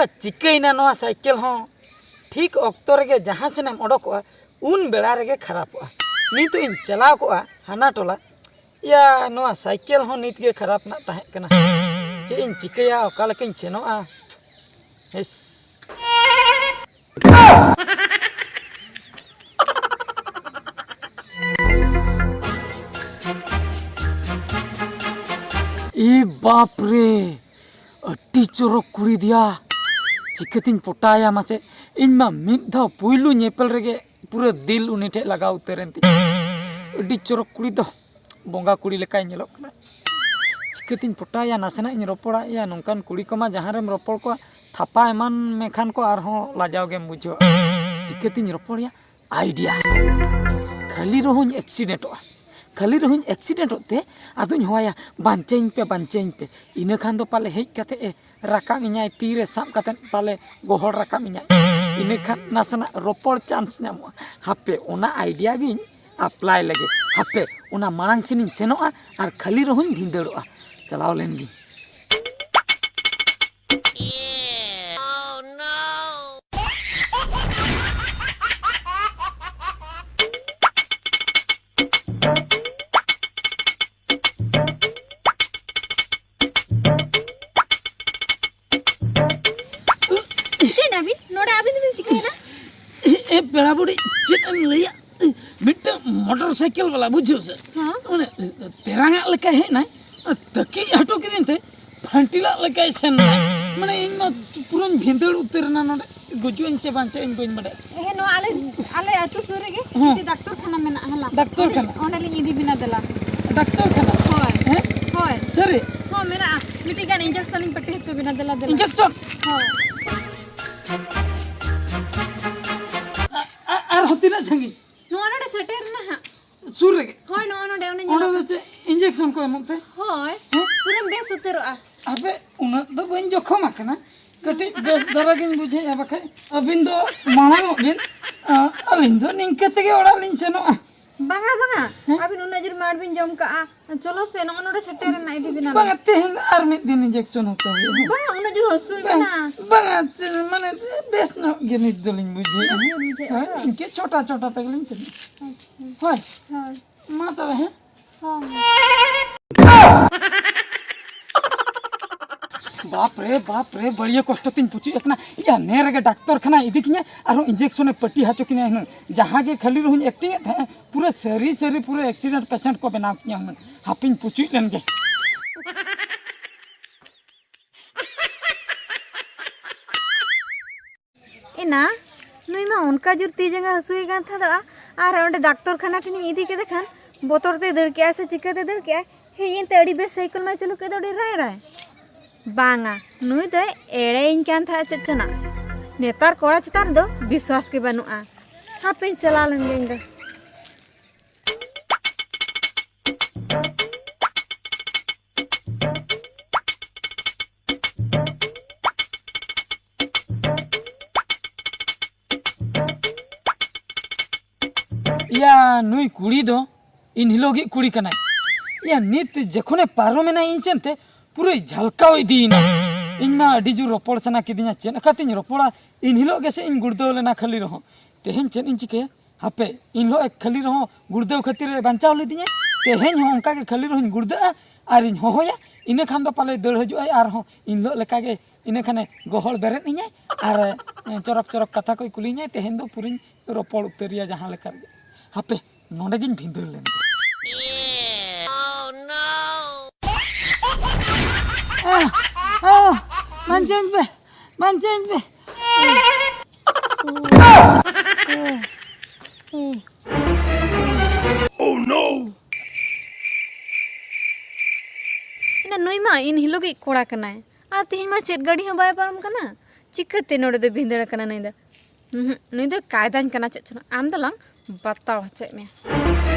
चिकैना नोआ साइकेल हो ठीक ऑक्तो रेगे जहाँ सेनेम ओडोकोआ उन बेड़ा रेगे खराबोआ नीत इन चलाव कोआ हाना टोला या नोआ साइकेल हो नीत गे खराब ना ताहे कना चे इन चिकैया ओका लेकिन सेनोआ हेस ए बाप रे अट्टी चोरक कुड़ी दिया चिकतिन पोटाया मासे इनमा मिद धा पुइलु नेपल रेगे पूरा दिल उनी ठे लगा उतरेन ती अड्डी चोरक कुड़ी दो बोंगा कुड़ी लेका नेलोक कना चिकतिन पोटाया नासेना इन रोपड़ा या नोंकान कुड़ी कोमा जहां रेम रोपड़ को थापा एमान मेखान को आरहों लाजाव गेम बुझो चिकतिन रोपड़या आइडिया खाली रोहुन एक्सीडेंट होते आदुन होया बांचें पे इना खान दो पाले हेज कते राकाम इኛय तीरे साब कते पाले गोहर राकाम इኛय इना खान नासना रोपड़ चांस नामो हापे ओना आइडिया गिन अप्लाई लगे हापे ओना मांग सिनिन सेनोआ आर खाली रोहुन भिंदड़ोआ चलाव लेन गिन बेड़ा बुड़ी चेतन लिया मिट मोटरसाइकिल वाला बुझो से माने तेरांगा लेका है ना तकी हटो किदिन ते फंटिला लेका सेन माने इन मा पुरन भिंदड़ उतरना नोडे गुजुन से बांचे इन गोइन मडे हे नो आले अतु सुरे गे डॉक्टर खाना मेना हला डॉक्टर खाना ओंडे लिन इदी बिना दला डॉक्टर खाना होय सरे हो मेरा मिटी गान इंजेक्शन इन पट्टी हेचो बिना दला इंजेक्शन होय होती ना संगी नोनडे सेटर ना सुर रे होय नोनडे ओने इंजेक्शन को एमते होय पूरा बेस उतरआ अबे उना दो बन जोखम आकना कटी बेस दरागिन बुझे या बखै अबिन दो मांग बिन अलिन दो निंके तेगे ओड़ा लिन सेनो बांगा अबिन उना जर मार बिन जम का चलो से नोनडे सेटर ना इदी बिना बांगा तेहन आर मिद दिन इंजेक्शन होता है बांगा उना जर हसुई बिना बांगा माने बेस न गिनित दलिन बुझे इनके छोटा तगलिन से होय मा तबे है बाप रे बढ़िया कष्ट तीन पुची एकना या नेर के डॉक्टर खाना इदी किने आरो इंजेक्शन पट्टी हाचो किने हन जहां के खाली रहन एक्टिंग था पूरा सरी पूरा एक्सीडेंट पेशेंट को बना किया हन हापिन पुची लेन के एना नुई मा उनका जुर ती जंगा हसुई गान था दा आर ओंडे डॉक्टर खाना टिनी इदी के देखान बोतर ते दड़ के से चिका ते दड़ के हे इन ते अड़ी बेस साइकिल मा चलो के दड़ी राय बांगा नुई दे एड़े इन कान था चचना नेतार कोड़ा चितार दो विश्वास के बनुआ हापे चला लेंगे या नुई कुड़ी दो इन हिलोगी कुड़ी कना या नित जखने पारो मेना इनसेनते पूरे झलकाव इदीना इनमा अडी जु रोपड़ सना किदिया चेन खातिन रोपड़ा इन हिलो गेसे इन गुड़दव लेना खाली रहो तेहेन चेन इन चिके हापे इन लो एक खाली रहो गुड़दव खातिर बांचाव लेदिया तेहेन हो उनका के खाली रहो गुड़दा आर इन होया इने खान दो पाले दड़ हजु आर हो इन लो लेका के इने खाने गोहल बेरेत इने आर चरक कथा कोई कुलिnya तेहेन दो पुरिन रोपड़ उतरिया जहां लेका हापे नोडे गिन भिंदर लेन Mancing be. Oh no. ina nui ma in hilo ge koda kana hai a tihin ma chet gadi ha bay param kana chikate node de bindera kana nai da nui da kaidan kana chet am da lang बताओ हचे में